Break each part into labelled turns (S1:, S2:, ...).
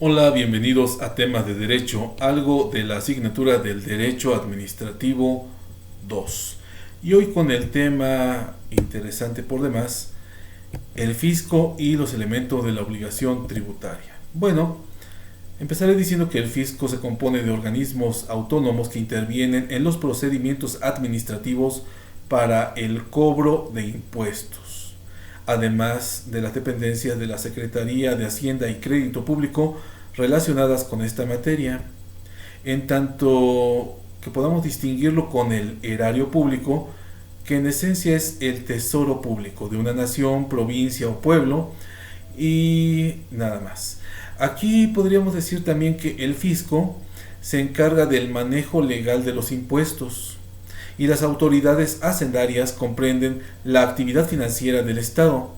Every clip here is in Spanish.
S1: Hola, bienvenidos a Temas de Derecho, algo de la asignatura del Derecho Administrativo 2. Y hoy con el tema interesante por demás, el fisco y los elementos de la obligación tributaria. Bueno, empezaré diciendo que el fisco se compone de organismos autónomos que intervienen en los procedimientos administrativos para el cobro de impuestos, además de las dependencias de la Secretaría de Hacienda y Crédito Público relacionadas con esta materia, en tanto que podamos distinguirlo con el erario público, que en esencia es el tesoro público de una nación, provincia o pueblo, y nada más. Aquí podríamos decir también que el fisco se encarga del manejo legal de los impuestos, y las autoridades hacendarias comprenden la actividad financiera del Estado.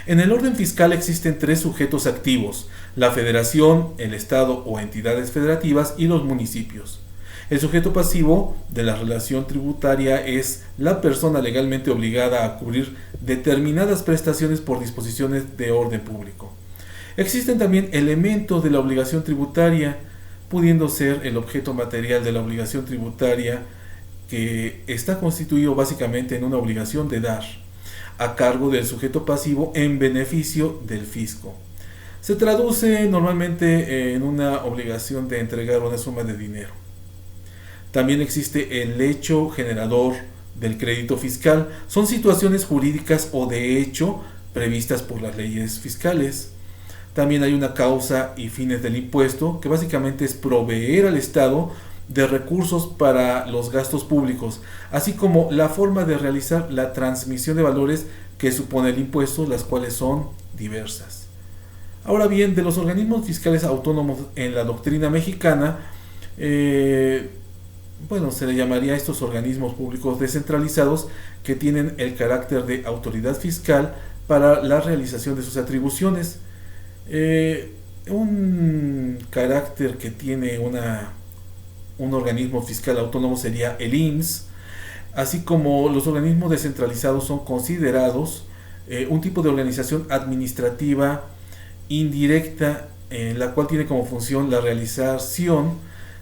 S1: En el orden fiscal existen tres sujetos activos: la Federación, el Estado o entidades federativas y los municipios. El sujeto pasivo de la relación tributaria es la persona legalmente obligada a cubrir determinadas prestaciones por disposiciones de orden público. Existen también elementos de la obligación tributaria, pudiendo ser el objeto material de la obligación tributaria, que está constituido básicamente en una obligación de dar, a cargo del sujeto pasivo en beneficio del fisco. Se traduce normalmente en una obligación de entregar una suma de dinero. También existe el hecho generador del crédito fiscal. Son situaciones jurídicas o de hecho previstas por las leyes fiscales. También hay una causa y fines del impuesto, que básicamente es proveer al Estado de recursos para los gastos públicos, así como la forma de realizar la transmisión de valores que supone el impuesto, las cuales son diversas. Ahora bien, de los organismos fiscales autónomos en la doctrina mexicana, se le llamaría a estos organismos públicos descentralizados, que tienen el carácter de autoridad fiscal para la realización de sus atribuciones. Un carácter que tiene un organismo fiscal autónomo sería el IMSS, así como los organismos descentralizados son considerados un tipo de organización administrativa indirecta, la cual tiene como función la realización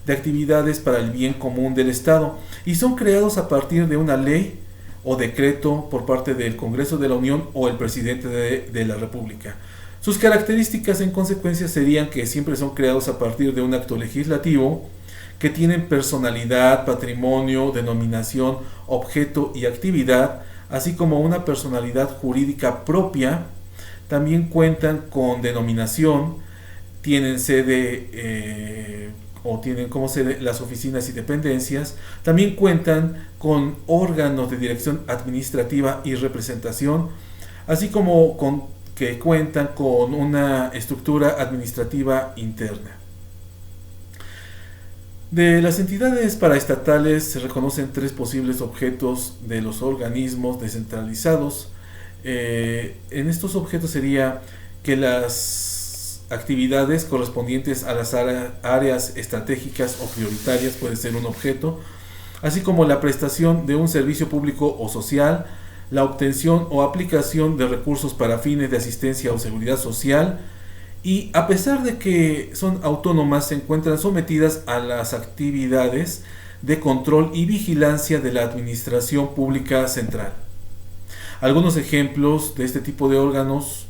S1: de actividades para el bien común del Estado, y son creados a partir de una ley o decreto por parte del Congreso de la Unión o el presidente de la República. Sus características en consecuencia serían que siempre son creados a partir de un acto legislativo, que tienen personalidad, patrimonio, denominación, objeto y actividad, así como una personalidad jurídica propia. También cuentan con denominación, tienen sede o tienen como sede las oficinas y dependencias. También cuentan con órganos de dirección administrativa y representación, así como que cuentan con una estructura administrativa interna. De las entidades paraestatales se reconocen tres posibles objetos de los organismos descentralizados. En estos objetos sería que las actividades correspondientes a las áreas estratégicas o prioritarias puede ser un objeto, así como la prestación de un servicio público o social, la obtención o aplicación de recursos para fines de asistencia o seguridad social, y a pesar de que son autónomas, se encuentran sometidas a las actividades de control y vigilancia de la Administración Pública Central. Algunos ejemplos de este tipo de órganos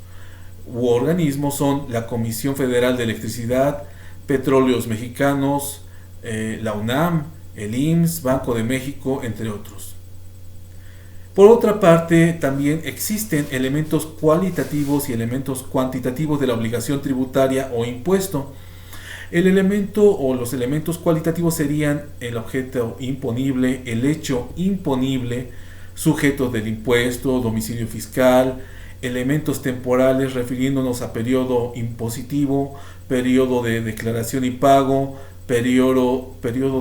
S1: u organismos son la Comisión Federal de Electricidad, Petróleos Mexicanos, la UNAM, el IMSS, Banco de México, entre otros. Por otra parte, también existen elementos cualitativos y elementos cuantitativos de la obligación tributaria o impuesto. El elemento o los elementos cualitativos serían el objeto imponible, el hecho imponible, sujetos del impuesto, domicilio fiscal, elementos temporales refiriéndonos a periodo impositivo, periodo de declaración y pago, periodo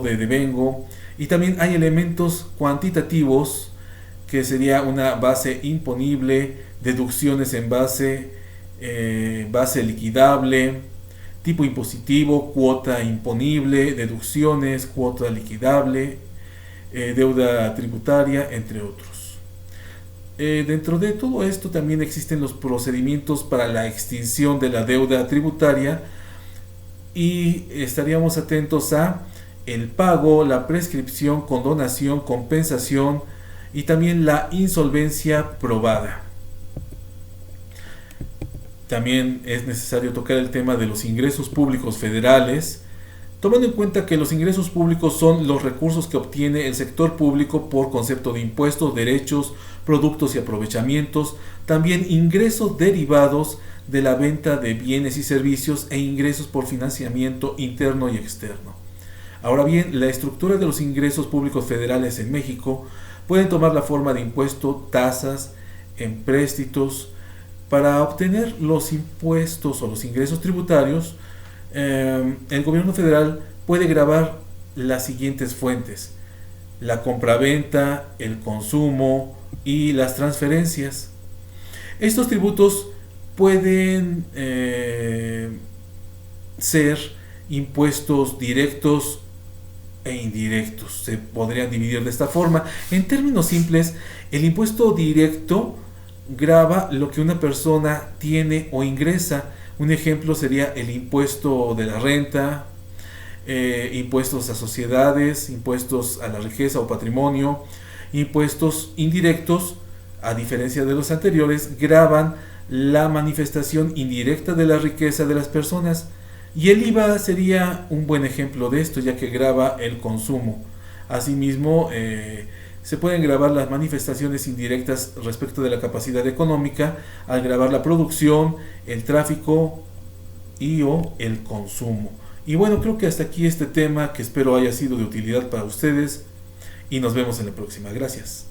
S1: de devengo, y también hay elementos cuantitativos, que sería una base imponible, deducciones en base liquidable, tipo impositivo, cuota imponible, deducciones, cuota liquidable, deuda tributaria, entre otros. Dentro de todo esto también existen los procedimientos para la extinción de la deuda tributaria, y estaríamos atentos a el pago, la prescripción, condonación, compensación y también la insolvencia probada. También es necesario tocar el tema de los ingresos públicos federales, tomando en cuenta que los ingresos públicos son los recursos que obtiene el sector público por concepto de impuestos, derechos, productos y aprovechamientos, también ingresos derivados de la venta de bienes y servicios e ingresos por financiamiento interno y externo. Ahora bien, la estructura de los ingresos públicos federales en México pueden tomar la forma de impuesto, tasas, empréstitos. Para obtener los impuestos o los ingresos tributarios, el gobierno federal puede gravar las siguientes fuentes: la compraventa, el consumo y las transferencias. Estos tributos pueden ser impuestos directos e indirectos. Se podrían dividir de esta forma. En términos simples, el impuesto directo grava lo que una persona tiene o ingresa. Un ejemplo sería el impuesto de la renta, impuestos a sociedades, impuestos a la riqueza o patrimonio. Impuestos indirectos, a diferencia de los anteriores, gravan la manifestación indirecta de la riqueza de las personas. Y el IVA sería un buen ejemplo de esto, ya que grava el consumo. Asimismo, se pueden gravar las manifestaciones indirectas respecto de la capacidad económica al gravar la producción, el tráfico y o el consumo. Y bueno, creo que hasta aquí este tema, que espero haya sido de utilidad para ustedes, y nos vemos en la próxima. Gracias.